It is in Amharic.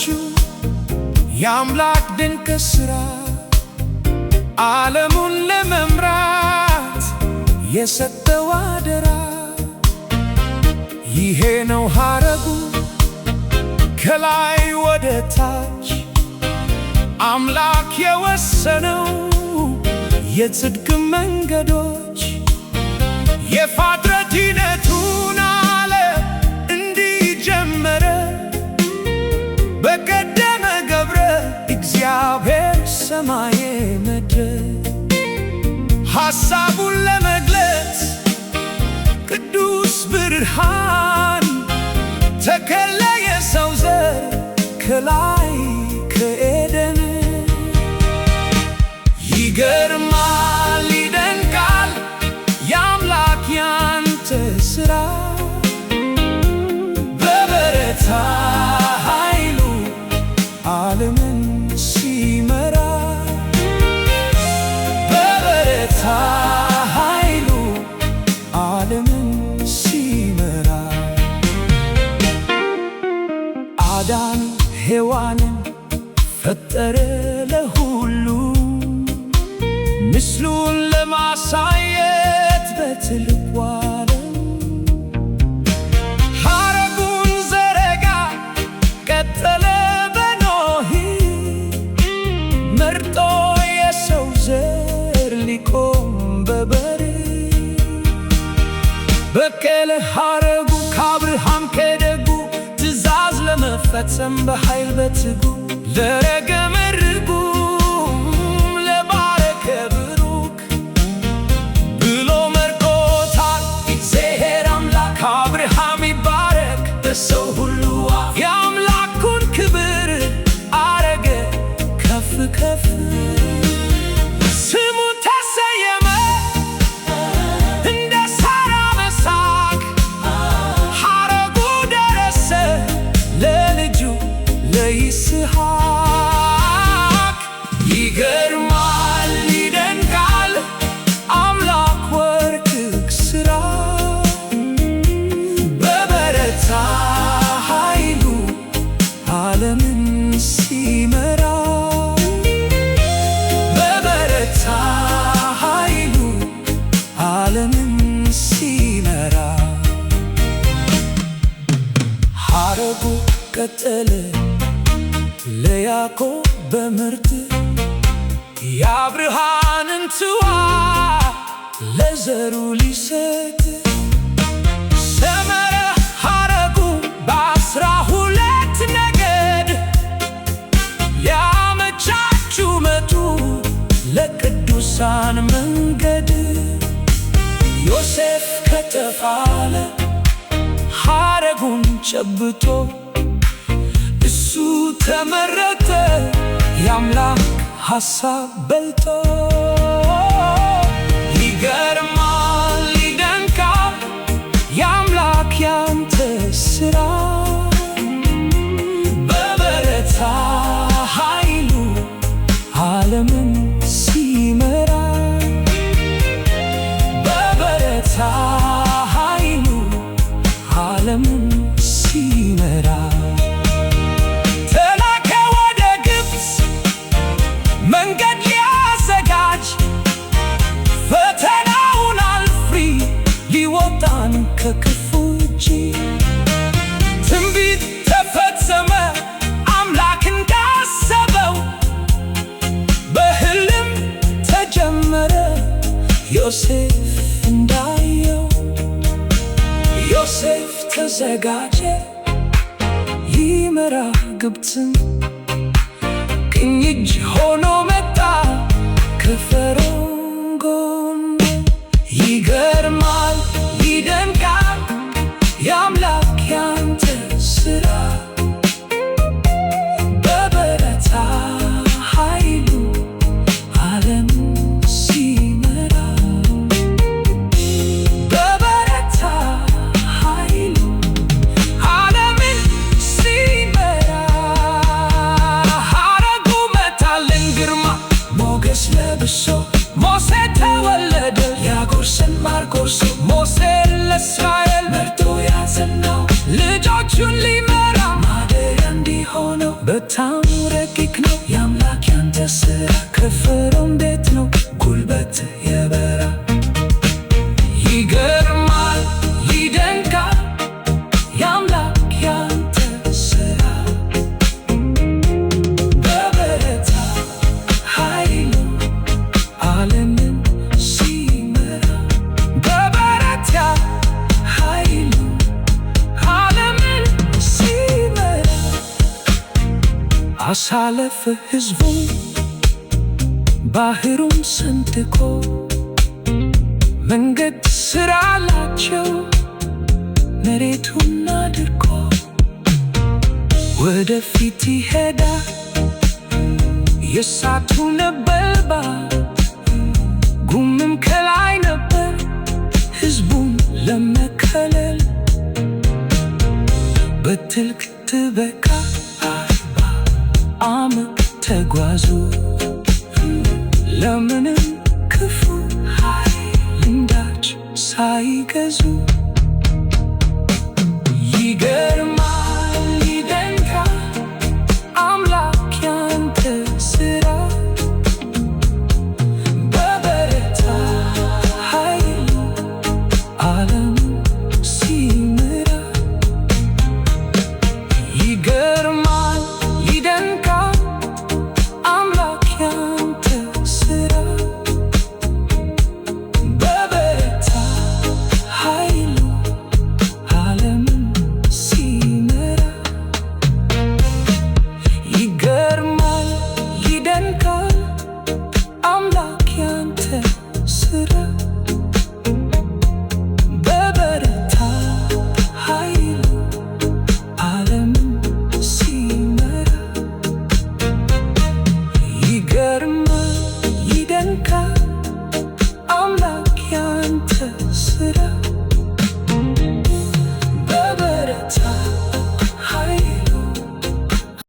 አያችሁ የአምላክ ድንቅ ሥራ ዓለሙን ለመምራት የሰጠው አደራ። ይሄ ነው ሐረጉ ከላይ ወደ ታች አምላክ የወሰነው የጽድቅ መንገዶች የፍጥረት ሂደቱን አለ እንዲህ ጀመረ። በቀደመ ገብረ እግዚአብሔር ሰማየ ምድር ሐሳቡን ለመግለጽ ቅዱስ ብርሃን ተከለ የሰው ዘር ከላይ ከኤደን። ይገርማል ይደንቃል የአምላክ ያንተ ሥራ በበረታ ኃይሉ ዓለምን ሲመራ በበረታ ኃይሉ ዓለምን ሲመራ አዳም ሔዋንን ፈጠረ ለሁሉ ምስሉን ለማሳየት በትልቁ ዓለም ሐረጉን ዘረጋ ቀጠለ በኖህ መርጦ የሰው ዘር ሊቆም በበርህ በቀለ ሐረጉ ከአብርሃም ከደጉ ትእዛዝ ለመፈጸም በኃይል በትጉ ለረገመ ርጉም ለባረከ ብሩክ ብሎ መርቆታል እግዚአብሔር አምላክ። አብርሃም ይባረክ በሰው ሁሉ አፍ የአምላኩን ክብር አረገ ከፍ ከፍ ስሙ ተሰየመ እንደ ሳራ መሳቅ ሐረጉ ደረሰ ለልጁ ለይስሐቅ። ይገርማል ይደንቃል አምላክ ወርቅ ሥራ በበረታ ኃይሉ ዓለምን ሲመራ በበረታ ኃይሉ ዓለምን ሲመራ ሐረጉ ቀጠለ ለያዕቆብ በምርት የአብርሃምን ትዋ ለዘሩ ሊሰጥ ሰመረ ሐረጉ በ12 ነገድ ያመቻቹ መጡ ለቅዱሳን መንገድ። ዮሴፍ ከተፋለ ሐረጉን ጨብጦ እሱ ተመረጠ የአምላክ ሐሳብ በልጦ። ይገርማል ይደንቃል የአምላክ ያንተ ሥራ በበረታ ኃይሉ ዓለምን ሲመራ በበረታ ኃይሉ ዓለምን ሲመራ ተላከ ወደ ግብፅ መንገድ ሊያዘጋጅ ፈተናውን አልፎ ሊወጣን ከክፉ እጅ ትንቢት ተፈጸመ አምላክ እንዳሰበው በሕልም ተጀመረ ዮሴፍ እንዳየው። ዮሴፍ ተዘጋጀ ሊመራ ግብፅን ቀኝ እጅ ሆኖ መጣ ከፈርዖን ጎን። ይገርማል ይደንቃል የአምላክ ያንተ ሥራ በበረታ ኃይሉ ዓለምን ሲመራ በበረታ ኃይሉ ዓለምን ሲመራ ሐረጉ መጣልን ግርማ ሞገስ ለብሶ ሙሴ ተወለደ ያጎርሰን ማር ጎርሶ ሙሴ ለእስራኤል መርጦ ያጸናው ልጆቹን ሊመራ በጣም ረቂቅ ነው የአምላክ ያንተ ሥራ። ከፈርዖን ቤት ነው ጉልበት የበራ። ይገርማል ይደንቃል የአምላክ ያንተ ሥራ። በበረታ ኃይሉ ዓለምን ሲመራ። በበረታ ኃይሉ ዓለምን ሲመራ። አሳለፈ ሕዝቡን ባህሩን ሰንጥቆ። መንገድ ሥራላቸው መሬቱን አድርቆ። ወደፊት ይሄዳል የእሳቱ ነበልባል። ጉምም ከላይ ነበር ሕዝቡን ለመከለል። በጥልቅ ጥበቃ 40 ዓመት ተጓዙ። ለምንም ክፉ ኃይል አንዳች ሳይገዙ።